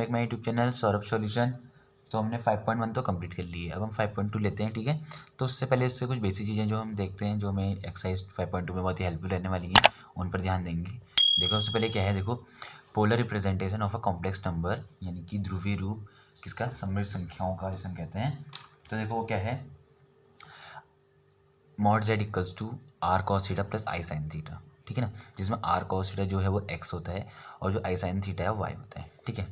Back my YouTube channel Saurabh solution. तो हमने 5.1 तो कंप्लीट कर ली है, अब हम 5.2 लेते हैं, ठीक है। तो उससे पहले इससे कुछ बेसिक चीज़ें जो हम देखते हैं, जो हमें एक्सरसाइज 5.2 में बहुत ही हेल्पफुल रहने वाली हैं, उन पर ध्यान देंगे। देखो उससे पहले क्या है, देखो polar representation of a complex number, यानी कि ध्रुवीय रूप किसका, समृद्ध संख्याओं का, जिसे हम कहते हैं। तो देखो वो क्या है, mod z equals to r cos theta plus i sine theta, ठीक है ना, जिसमें आर कॉस थीटा जो है वो x होता है और जो आई साइन थीटा है वो y होता है, ठीक है।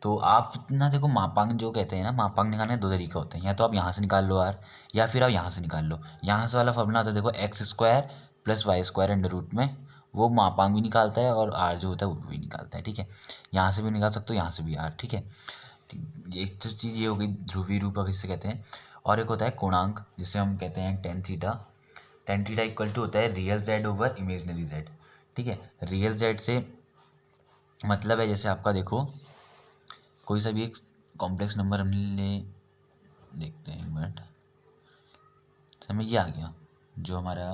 तो आप ना देखो, मापांक जो कहते हैं ना, मापांक निकालने के दो तरीके होते हैं, या तो आप यहाँ से निकाल लो आर, या फिर आप यहाँ से निकाल लो। यहाँ से वाला फॉर्मूला होता है देखो, x square plus y square under root में, वो मापांक भी निकालता है और आर जो होता है वो भी निकालता है, ठीक है। यहाँ से भी निकाल सकते हो, यहाँ से भी आर, ठीक है। एक तो चीज़ ये हो गई ध्रुवीय रूप किससे कहते हैं, और एक होता है कोणांक, जिसे हम कहते हैं tan theta. Tan theta equal to होता है real z over imaginary z, ठीक है। रियल जेड से मतलब है, जैसे आपका देखो कोई सा भी एक कॉम्प्लेक्स नंबर हम ले देखते हैं, एक मिनट, समझ ये आ गया, जो हमारा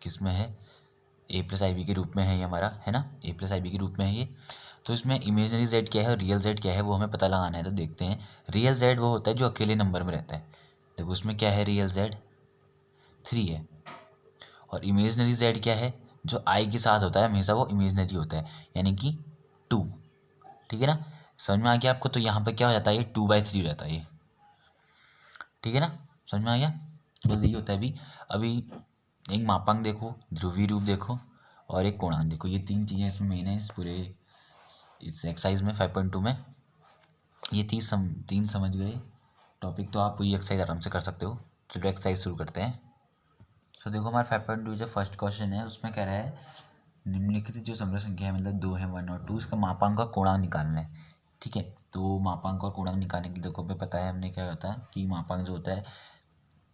किस में है, ए प्लस आई बी के रूप में है ये हमारा, है ना, ए प्लस आई बी के रूप में है ये। तो इसमें इमेजनरी जेड क्या है और रियल जेड क्या है वो हमें पता लगाना है। तो देखते हैं, रियल जेड वो होता है जो अकेले नंबर में रहता है। देखो उसमें क्या है, रियल जेड 3 है, और इमेजनरी जेड क्या है, जो आई के साथ होता है हमेशा वो इमेजनरी होता है, यानी कि 2, ठीक है ना। समझ में आ गया आपको। तो यहाँ पर क्या हो जाता है, ये 2/3 हो जाता है ये, ठीक है ना, समझ में आ गया। बस यही होता है। अभी अभी एक मापांक देखो, ध्रुवीय रूप देखो, और एक कोणांक देखो, ये तीन चीज़ें इसमें मेन है, इस पूरे इस एक्सरसाइज में 5.2 में। ये तीन समझ गए टॉपिक, तो आप वही एक्सरसाइज आराम से कर सकते हो। चलो एक्सरसाइज शुरू करते हैं। सो देखो हमारा 5.2 जो फर्स्ट क्वेश्चन है उसमें कह रहा है, निम्नलिखित जो समृद्ध संख्या है, मतलब 2 है, 1 और 2, इसका मापांक का कोणांक निकालना है, ठीक है। तो मापांक और कोणांक निकालने के लिए देखो हमें पता है, हमने क्या होता है कि मापांक जो होता है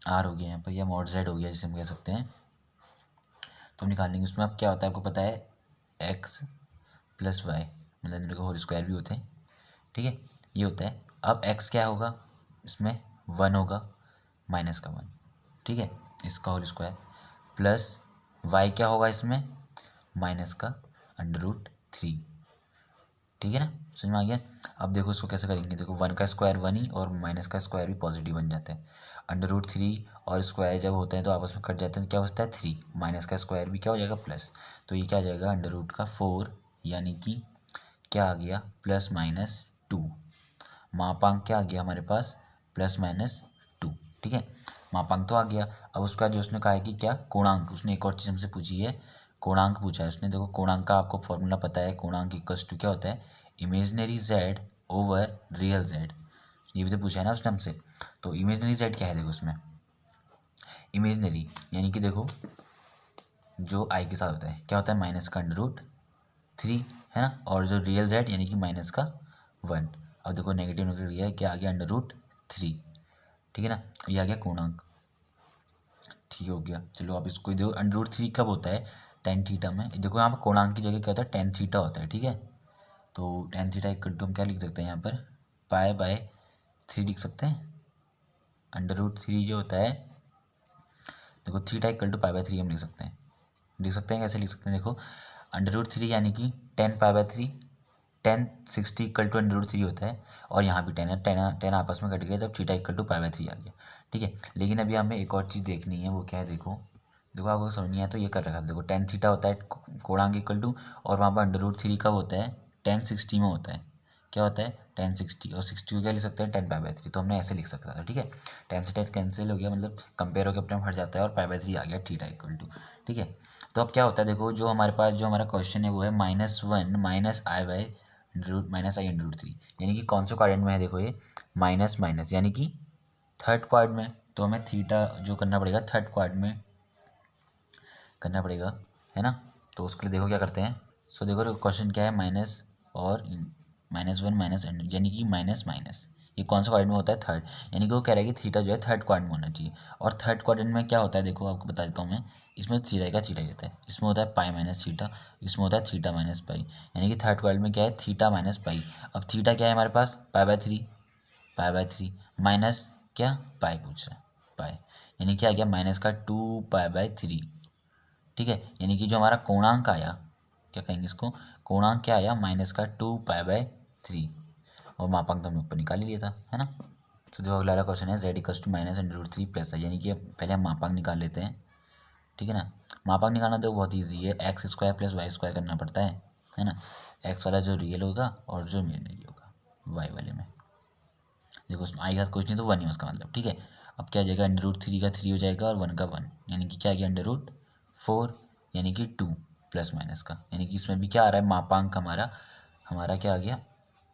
आर हो गया यहाँ पर, या मॉड जेड हो गया जिसे हम कह सकते हैं। तो हम निकालेंगे, उसमें अब क्या होता है आपको पता है, एक्स प्लस वाई, मतलब इनके होल स्क्वायर भी होते हैं, ठीक है, ये होता है। अब एक्स क्या होगा, इसमें 1 होगा, माइनस का 1, ठीक है, इसका होल स्क्वायर, प्लस वाई क्या होगा इसमें, माइनस का √3, ठीक है ना, समझ में आ गया। अब देखो इसको कैसे करेंगे, देखो 1 का स्क्वायर 1 ही, और माइनस का स्क्वायर भी पॉजिटिव बन जाता है। √3 और स्क्वायर जब होते हैं तो आपस में कट जाते हैं, तो क्या बचता है 3, माइनस का स्क्वायर भी क्या हो जाएगा प्लस, तो ये क्या आ जाएगा √4, यानी कि क्या आ गया +-2। मापांक क्या आ गया हमारे पास, +-2, ठीक है। मापांक तो आ गया। अब उसका जो उसने कहा है कि क्या, कोणांक, उसने एक और चीज़ हमसे पूछी है, कोणांक पूछा है उसने। देखो कोणांक का आपको फॉर्मूला पता है, कोणांक इक्वल्स टू क्या होता है, imaginary Z over real Z, ये भी तो पूछा है ना उसने हमसे। तो इमेजनरी जेड क्या है, देखो उसमें इमेजनरी यानी कि देखो जो आई के साथ होता है क्या होता है, माइनस का √3, है ना, और जो रियल जेड यानी कि माइनस का 1। अब देखो नेगेटिव नेगेटिव गया, क्या आ गया √3, ठीक है ना, ये आ गया कोणांक, ठीक हो गया। चलो अब इसको देखो, √3 कब होता है, टेन थीटा में। देखो यहाँ पर कोणांक की जगह क्या होता है, टेन थीटा होता है, ठीक है। तो टेन थीटा इक्वल टू हम क्या लिख सकते हैं यहाँ पर, π/3 लिख सकते हैं। √3 जो होता है, देखो थीटा इक्वल टू π/3 हम लिख सकते हैं, कैसे लिख सकते हैं, देखो √3 यानी कि 10π/3, 10/60 इक्वल टू √3 होता है, और यहाँ भी 10 है, 10 आपस में कट गया, जब थीटा इक्वल टू π/3 आ गया, ठीक है। लेकिन अभी हमें एक और चीज़ देखनी है, वो क्या है, देखो देखो आपको समझ नहीं आया तो ये कर रखा है। देखो टेन थीटा होता है कोणांक इक्वल टू, और वहाँ पर √3 कब होता है, 10/60 में होता है, क्या होता है 10/60, और 60 को क्या लिख सकते हैं 10π/3, तो हमने ऐसे लिख सकता था, ठीक है। 10 से 10 कैंसिल हो गया, मतलब कंपेयर होकर अपने हट जाता है, और π/3 आ गया थीटा इक्वल टू, ठीक है। तो अब क्या होता है, देखो जो हमारे पास जो हमारा क्वेश्चन है वो है -1 -i/√3, यानी कि कौन से क्वाड्रेंट में है, देखो ये माइनस माइनस, यानी कि थर्ड क्वाड्रेंट में। तो हमें थीटा जो करना पड़ेगा थर्ड क्वाड्रेंट में करना पड़ेगा, है ना। तो उसके लिए देखो क्या करते हैं। सो देखो क्वेश्चन क्या है, माइनस और -1 माइनस, यानी कि माइनस माइनस, ये कौन सा क्वाड्रेंट में होता है, थर्ड, यानी कि वो कह रहा है कि थीटा जो है थर्ड क्वाड्रेंट में होना चाहिए। और थर्ड क्वाड्रेंट में क्या होता है, देखो आपको बता देता हूँ मैं, इसमें थीटा का थीटा रहता है, इसमें होता है π-θ, इसमें होता है θ-π, यानी कि थर्ड क्वाड्रेंट में क्या है, θ-π। अब थीटा क्या है हमारे पास, π/3 माइनस क्या, पाई पूछ रहा है, पाई, यानी क्या आ गया -2π/3, ठीक है। यानी कि जो हमारा कोणांक आया, क्या कहेंगे इसको, कोणांक क्या आया, -2π/3, और मापांक तो हमने ऊपर निकाल ही लिया था, है ना। तो देखो अगला क्वेश्चन है z इक्वल्स टू -√3 प्लस आई, यानी कि पहले हम मापांक निकाल लेते हैं, ठीक है ना। मापांक निकालना तो बहुत ईजी है, x² प्लस y² करना पड़ता है ना। x वाला जो रियल होगा और जो इमेजिनरी होगा y वाले में, देखो उसमें आई का कुछ नहीं तो 1 ही उसका मतलब, ठीक है। अब क्या हो जाएगा, √3 का 3 हो जाएगा और 1 का 1, यानी कि क्या आ गया √4, यानी कि 2 प्लस माइनस का, यानी कि इसमें भी क्या आ रहा है मापांक हमारा क्या आ गया,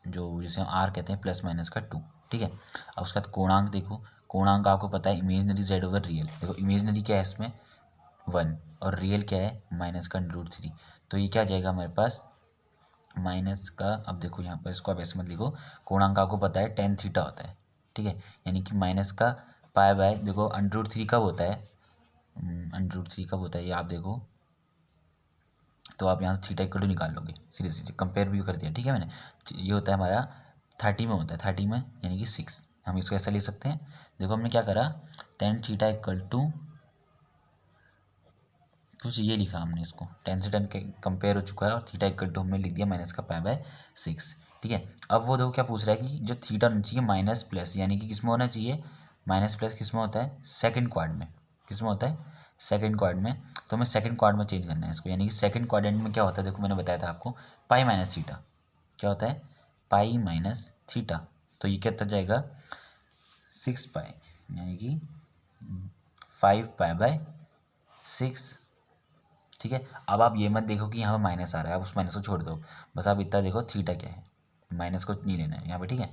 जो जिसे हम आर कहते हैं प्लस माइनस का 2, ठीक है। अब उसका कोणांक देखो, कोणांक आपको पता है इमेजिनरी z ओवर रियल, देखो इमेजिनरी क्या है इसमें 1 और रियल क्या है माइनस का √3, तो ये क्या आ जाएगा हमारे पास माइनस का, अब देखो यहाँ पर इसको आप ऐसे मत लिखो, कोणांक आपको पता है tan थीटा होता है, ठीक है, यानी कि माइनस का पाई बाय, देखो √3 कब होता है, √3 कब होता है ये आप देखो, तो आप यहाँ से थीटा इक्वल टू निकाल लोगे, सीधे सीधे कंपेयर भी कर दिया, ठीक है मैंने। ये होता है हमारा 30 में होता है, 30 में यानी कि 6, हम इसको ऐसा ले सकते हैं। देखो हमने क्या करा, tan थीटा इक्वल टू कुछ ये लिखा हमने, इसको tan से tan कंपेयर हो चुका है और थीटा इक्वल टू हमने लिख दिया माइनस का पाई/6, ठीक है। अब वो देखो क्या पूछ रहा है कि जो थीटा होना चाहिए माइनस प्लस, यानी कि किस में होना चाहिए माइनस प्लस, किस में होता है सेकंड क्वाड्रेंट में, किस में होता है सेकंड क्वाड्रेंट में, तो हमें सेकंड क्वाड्रेंट में चेंज करना है इसको, यानी कि सेकंड क्वाड्रेंट में क्या होता है, देखो मैंने बताया था आपको पाई माइनस थीटा, क्या होता है पाई माइनस थीटा, तो ये क्या होता जाएगा 6 पाई, यानी कि 5 पाई/6, ठीक है। अब आप ये मत देखो कि यहाँ पर माइनस आ रहा है, आप उस माइनस को छोड़ दो, बस आप इतना देखो थीटा क्या है, माइनस को नहीं लेना है यहाँ पे, ठीक है।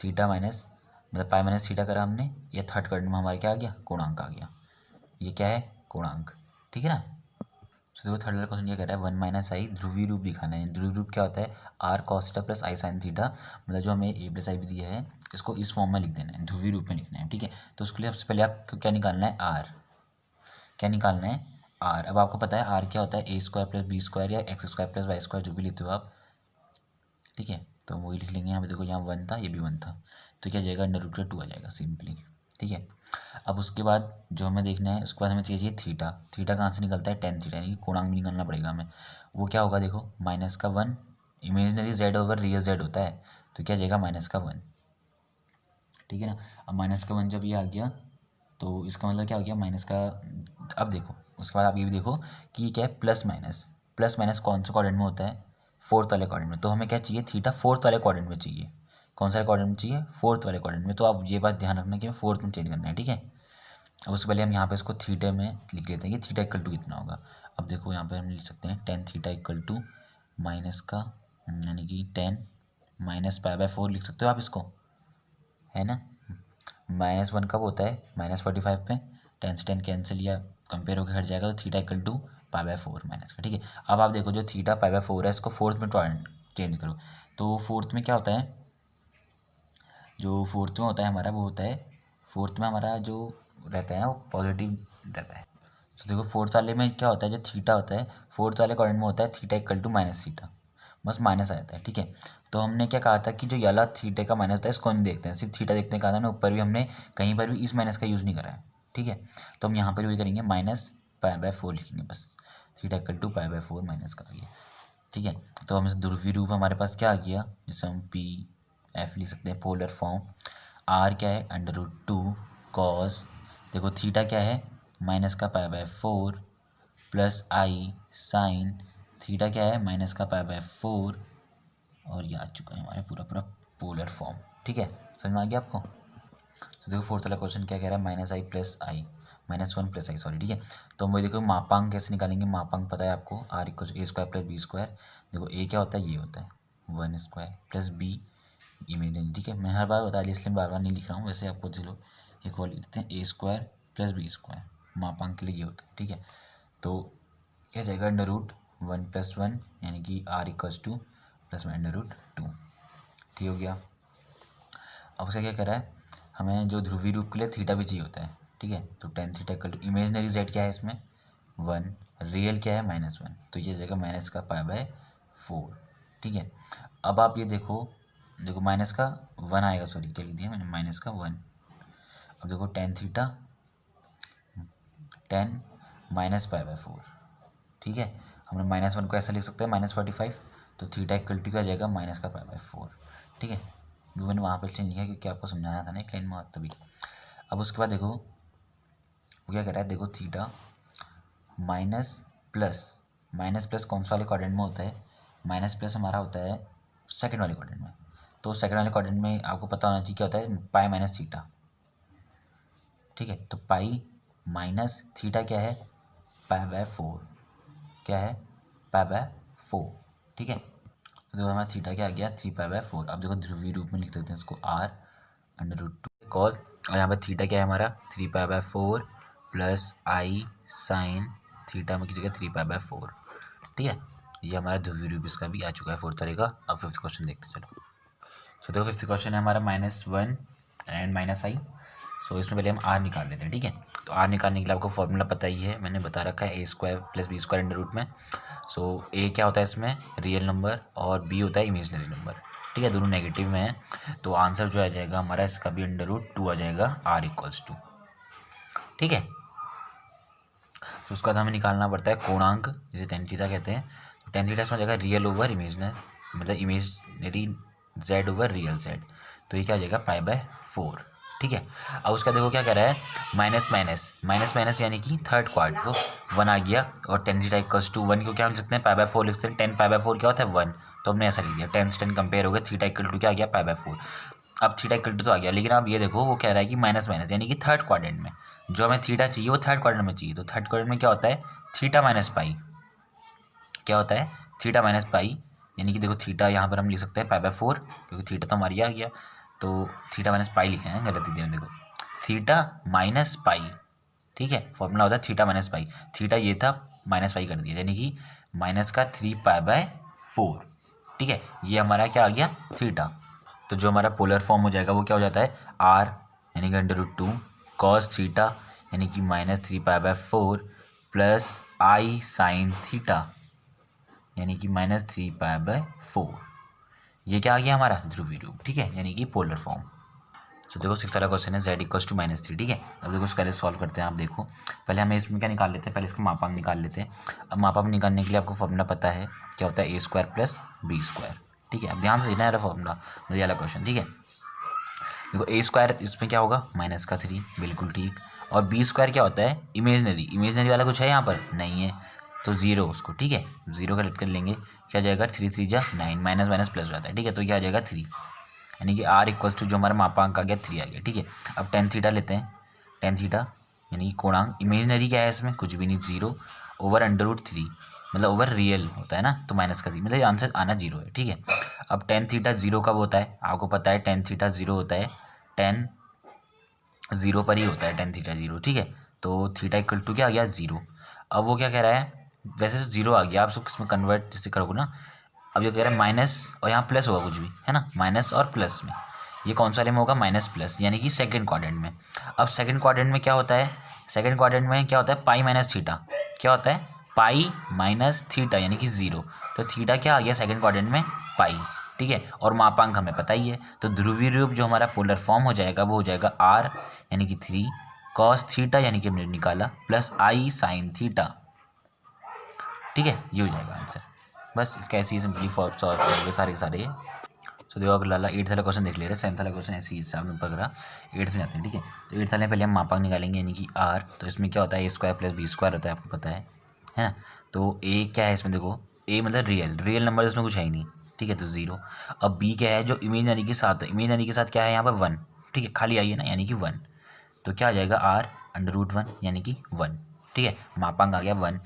थीटा माइनस मतलब पाई माइनस थीटा करा हमने, ये थर्ड क्वाड्रेंट में हमारे क्या आ गया कोणांक आ गया, ये क्या है कोणांक, ठीक है ना। तो देखो थर्ड वाला क्वेश्चन क्या कह रहा है, 1 माइनस आई ध्रुवीय रूप दिखाना है। ध्रुवीय रूप क्या होता है r cos theta plus i sine theta, मतलब जो हमें a प्लस आई भी दिया है इसको इस फॉर्म में लिख देना है, ध्रुवीय रूप में लिखना है, ठीक है। तो उसके लिए सबसे पहले आपको क्या निकालना है आर, क्या निकालना है आर। अब आपको पता है आर क्या होता है a² प्लस b² या x² प्लस y² जो भी लेते हो आप, ठीक है। तो वही लिख लेंगे यहाँ पे, देखो यहाँ 1 था ये भी 1 था, तो क्या जाएगा √2 आ जाएगा सिंपली, ठीक है। अब उसके बाद जो हमें देखना है, उसके बाद हमें चाहिए थीटा, थीटा कहाँ से निकलता है tan थीटा, यानी कि कोणांक भी निकालना पड़ेगा हमें, वो क्या होगा देखो माइनस का 1, imaginary z over real z होता है, तो क्या जाएगा माइनस का 1, ठीक है ना। अब माइनस का 1 जब ये आ गया तो इसका मतलब क्या हो गया माइनस का, अब देखो उसके बाद आप ये भी देखो कि ये क्या है प्लस माइनस कौन से क्वाड्रेंट में होता है फोर्थ वाले क्वाड्रेंट में, तो हमें क्या चाहिए थीटा फोर्थ वाले क्वाड्रेंट में चाहिए, कौन सा क्वाड्रेंट में चाहिए फोर्थ वाले क्वाड्रेंट में, तो आप ये बात ध्यान रखना कि हमें फोर्थ में चेंज करना है, ठीक है। अब उससे पहले हम यहाँ पे इसको थीटे में लिख लेते हैं कि थीटा इक्वल टू कितना होगा। अब देखो यहाँ पे हम लिख सकते हैं tan theta equal to minus का, यानी कि tan माइनस पाई/4 लिख सकते हो आप इसको, है ना। -1 कब होता है -45 पे, tan से tan कैंसिल या कंपेयर होकर हट जाएगा, तो थीटा इक्वल टू पाई/4 माइनस का, ठीक है। अब आप देखो जो थीटा पाई/4 है इसको फोर्थ में चेंज करो, तो फोर्थ में क्या होता है, जो फोर्थ में होता है हमारा वो होता है, फोर्थ में हमारा जो रहता है ना वो पॉजिटिव रहता है। तो देखो फोर्थ वाले में क्या होता है, जो थीटा होता है फोर्थ वाले क्वाड्रेंट में होता है theta equal to minus theta, बस माइनस आ जाता है, ठीक है। तो हमने क्या कहा था कि जो वाला थीटे का माइनस होता है इसको नहीं देखते हैं, सिर्फ थीटा देखते हैं, कहा था ना ऊपर भी हमने कहीं पर भी इस माइनस का यूज़ नहीं करा है, ठीक है। तो हम यहाँ पर भी करेंगे माइनस पाई/4 लिखेंगे, बस थीटा इक्वल टू पाई/4 माइनस का आ गया, ठीक है। तो हम ध्रुवीय रूप हमारे पास क्या आ गया, जिसे हम P/F लिख सकते हैं पोलर फॉर्म, आर क्या है √2 कॉस, देखो थीटा क्या है माइनस का पाई/4 प्लस आई साइन थीटा क्या है माइनस का पाई/4, और ये आ चुका है हमारा पूरा पूरा पोलर फॉर्म, ठीक है। समझ में आ गया आपको। तो देखो फोर्थ वाला क्वेश्चन क्या कह रहा है -1 प्लस आई सॉरी, ठीक है। तो हम वही देखो मापांक कैसे निकालेंगे, मापांक पता है आपको r equal a² plus b², देखो a क्या होता है ये होता है 1² प्लस b इमेजिनरी, ठीक है। मैं हर बार बता दिया इसलिए बार बार नहीं लिख रहा हूँ, वैसे आपको चलो एक और लिख देते हैं a² प्लस b², मापांक के लिए ये होता है, ठीक है। तो क्या जाएगा √1 + 1 यानी कि r इक्वल टू प्लस √2, ठीक हो गया। अब उसका क्या कर रहा है, हमें जो ध्रुवीय रूप के लिए थीटा भी चाहिए होता है, ठीक है। तो tan theta equal to imaginary z क्या है इसमें 1, रियल क्या है -1, तो ये जाएगा माइनस का पाई/4, ठीक है। अब आप ये देखो माइनस का 1 आएगा, सॉरी क्या लिख दिया मैंने माइनस का 1। अब देखो tan थीटा tan माइनस पाई/4, ठीक है। हमने -1 को ऐसा लिख सकते हैं -45, तो थीटा इक्वल टू क्या जाएगा माइनस का पाई/4, ठीक है। वो मैंने वहाँ पे इसलिए लिखा क्योंकि आपको समझाना था ना एक लाइन में तभी। अब उसके बाद देखो वो क्या कर रहा है, देखो थीटा माइनस प्लस कौन सा वाले क्वाड्रेंट में होता है, माइनस प्लस हमारा होता है सेकंड वाले क्वाड्रेंट में। तो सेकंड वाले क्वाड्रेंट में आपको पता होना चाहिए क्या होता है, पाई माइनस थीटा। ठीक है, तो पाई माइनस थीटा क्या है, पाई बाय 4। क्या है, पाई बाय 4। ठीक है, तो देखो हमारा थीटा क्या आ गया, 3 पाई बाय 4। अब देखो ध्रुवीय रूप में लिख सकते हैं इसको आर अंडर रूट 2 कॉज, और यहाँ पर थीटा क्या है हमारा 3 pi by 4 plus i sine theta में की जगह 3 पाई बाय 4। ठीक है, ये हमारा ध्रुवीय रूप इसका भी आ चुका है 4 तरह का। अब फिफ्थ क्वेश्चन देखते हैं चलो। सो देखो फिफ्थ क्वेश्चन है हमारा -1 एंड -i। सो इसमें पहले हम आर निकाल लेते हैं। ठीक है, तो आर निकालने के लिए आपको फॉर्मूला पता ही है, मैंने बता रखा है a² + b² अंडर रूट में। सो ए क्या होता है इसमें, रियल नंबर, और बी होता है इमेजनरी नंबर। ठीक है, दोनों नेगेटिव में है, तो आंसर जो आ जाएगा हमारा इसका भी अंडर रूट 2 आ जाएगा, r = 2। ठीक है, तो उसका हमें निकालना पड़ता है कोणांक, जिसे tan थीटा कहते हैं। तो tan थीटा इसमें आ जाएगा रियल ओवर इमेजनरी, मतलब imaginary z over real z। तो ये क्या आ जाएगा, पाई बाय 4। ठीक है, अब उसका देखो क्या कह रहा है, माइनस यानी कि थर्ड क्वार्ट, तो 1 आ गया, और tan थीटा = 1 को क्या लिख सकते हैं, पाई बाय 4 लिख सकते हैं। 10 पाई बाय 4 क्या होता है, 1, तो हमने ऐसा लिख दिया। 10 से 10 कंपेयर हो गया, थीटा = क्या आ गया, पाई बाय 4। अब थीटा = तो आ गया, लेकिन अब ये देखो वो कह रहा है कि माइनस यानी कि थर्ड क्वाड्रेंट में जो हमें थीटा चाहिए वो थर्ड क्वाड्रेंट में चाहिए। तो थर्ड क्वाड्रेंट में क्या होता है, थीटा माइनस पाई। क्या होता है, थीटा माइनस पाई, यानी कि देखो थीटा यहाँ पर हम लिख सकते हैं पाई बाय 4, क्योंकि थीटा तो हमारी आ गया, तो थीटा माइनस पाई लिखे हैं, गलती दे देखो, थीटा माइनस पाई। ठीक है, फॉर्मूला होता है थीटा माइनस पाई, थीटा ये था, माइनस पाई कर दिया, यानी कि माइनस का 3 पाई बाय 4। ठीक है, ये हमारा क्या आ गया, थीटा। तो जो हमारा पोलर फॉर्म हो जाएगा वो क्या हो जाता है, आर यानी कि अंडर रूट 2 कॉस थीटा यानी कि -3 pi by 4 plus i sine theta यानी कि -3 पाई बाय 4। ये क्या आ गया हमारा, ध्रुवीय रूप। ठीक है, यानी कि पोलर फॉर्म। तो देखो 6 वाला क्वेश्चन है z = -3। ठीक है, अब देखो इसका सॉल्व करते हैं। आप देखो पहले हमें इसमें क्या निकाल लेते हैं, पहले इसका मापांक निकाल लेते हैं। अब मापांक निकालने के लिए आपको फॉर्मूला पता है, क्या होता है, a² + b²। ठीक है, अब ध्यान से देना है फॉर्मूला, ये वाला क्वेश्चन। ठीक है, देखो a² इसमें क्या होगा, -3, बिल्कुल ठीक। और b² क्या होता है, इमेजनरी वाला कुछ है यहाँ पर नहीं है, तो 0 उसको। ठीक है, 0 कलेक्ट कर लेंगे, क्या जाएगा, 3 3 जा 9, माइनस प्लस हो जाता है। ठीक है, तो क्या आ जाएगा 3, यानी कि r = जो हमारा मापांक आ गया 3 आ गया। ठीक है, अब tan थीटा लेते हैं, tan थीटा यानी कि कोणांक, इमेजनरी क्या है इसमें, कुछ भी नहीं, 0 ओवर अंडर रूट 3, मतलब ओवर रियल होता है ना, तो माइनस का 3, मतलब आंसर आना 0 है। ठीक है, अब tan थीटा 0 कब होता है, आपको पता है tan थीटा 0 होता है, tan 0 पर ही होता है tan थीटा 0। ठीक है, तो थीटा = क्या आ गया, 0। अब वो क्या कह रहा है, वैसे तो 0 आ गया, आप उसको किसमें कन्वर्ट जैसे करोगे ना, अब ये कह रहा है माइनस और यहाँ प्लस होगा कुछ भी, है ना, माइनस और प्लस में, ये कौन सा वाले में होगा, -+ यानी कि सेकंड क्वाड्रेंट में। अब सेकंड क्वाड्रेंट में क्या होता है, सेकंड क्वाड्रेंट में क्या होता है, पाई माइनस थीटा। क्या होता है, पाई माइनस थीटा यानी कि 0। तो थीटा क्या आ गया सेकंड क्वाड्रेंट में, पाई। ठीक है, और मापांक हमें पता ही है, तो ध्रुवीय रूप जो हमारा पोलर फॉर्म हो जाएगा वो हो जाएगा r यानी कि 3 cos थीटा यानी कि हमने निकाला प्लस आई साइन थीटा। ठीक है, ये हो जाएगा आंसर। बस इसका ऐसे ही सिंपली सॉल्व करोगे सारे के सारे। सो देखो अगला 8th वाला क्वेश्चन देख ले रहे हैं, 7th वाला क्वेश्चन ऐसे ही हिसाब में पक रहा, 8th में जाते हैं। ठीक है, तो 8th वाले में पहले हम मापांक निकालेंगे, यानी कि r, तो इसमें क्या होता है, a² + b² होता है, आपको पता है ना। तो a क्या है इसमें, देखो a मतलब रियल नंबर, इसमें कुछ है ही नहीं। ठीक है, तो 0। अब b क्या है, जो इमेजनरी के साथ, इमेजनरी के साथ क्या है यहाँ पर 1। ठीक है, खाली आई है ना, यानी कि 1, तो क्या आ जाएगा r अंडर रूट 1 यानी कि 1। ठीक है, मापांक आ गया 1।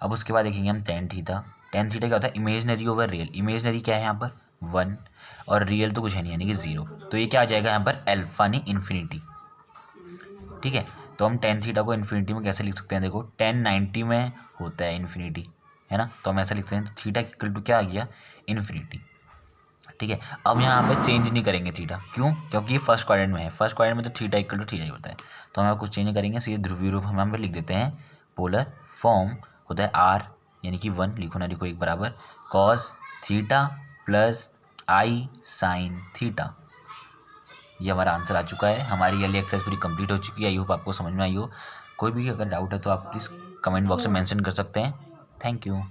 अब उसके बाद देखेंगे हम tan थीटा क्या होता है, इमेजनरी ओवर रियल, इमेजनरी क्या है यहाँ पर 1 और रियल तो कुछ है नहीं यानी कि 0, तो ये क्या आ जाएगा यहाँ पर अल्फा यानी इन्फिनिटी। ठीक है, तो हम tan थीटा को इन्फिनिटी में कैसे लिख सकते हैं, देखो tan 90 में होता है इन्फिनिटी, है ना, तो हम ऐसा लिखते हैं, तो थीटा = क्या आ गया, इन्फिनिटी। ठीक है, अब यहाँ पे चेंज नहीं करेंगे थीटा, क्यों, क्योंकि ये फर्स्ट क्वाड्रेंट में है, फर्स्ट क्वाड्रेंट में तो थीटा = थीटा ही होता है, तो हम कुछ चेंज नहीं करेंगे, सीधे ध्रुवीय रूप हम यहाँ पे लिख देते हैं, पोलर फॉर्म होता है r यानी कि 1, लिखो ना लिखो एक बराबर, cos theta plus i sine theta. ये हमारा आंसर आ चुका है, हमारी ये एक्सरसाइज पूरी कंप्लीट हो चुकी है। आई होप आपको समझ में आई हो। कोई भी अगर डाउट है तो आप प्लीज़ कमेंट बॉक्स में मेंशन कर सकते हैं। Thank you.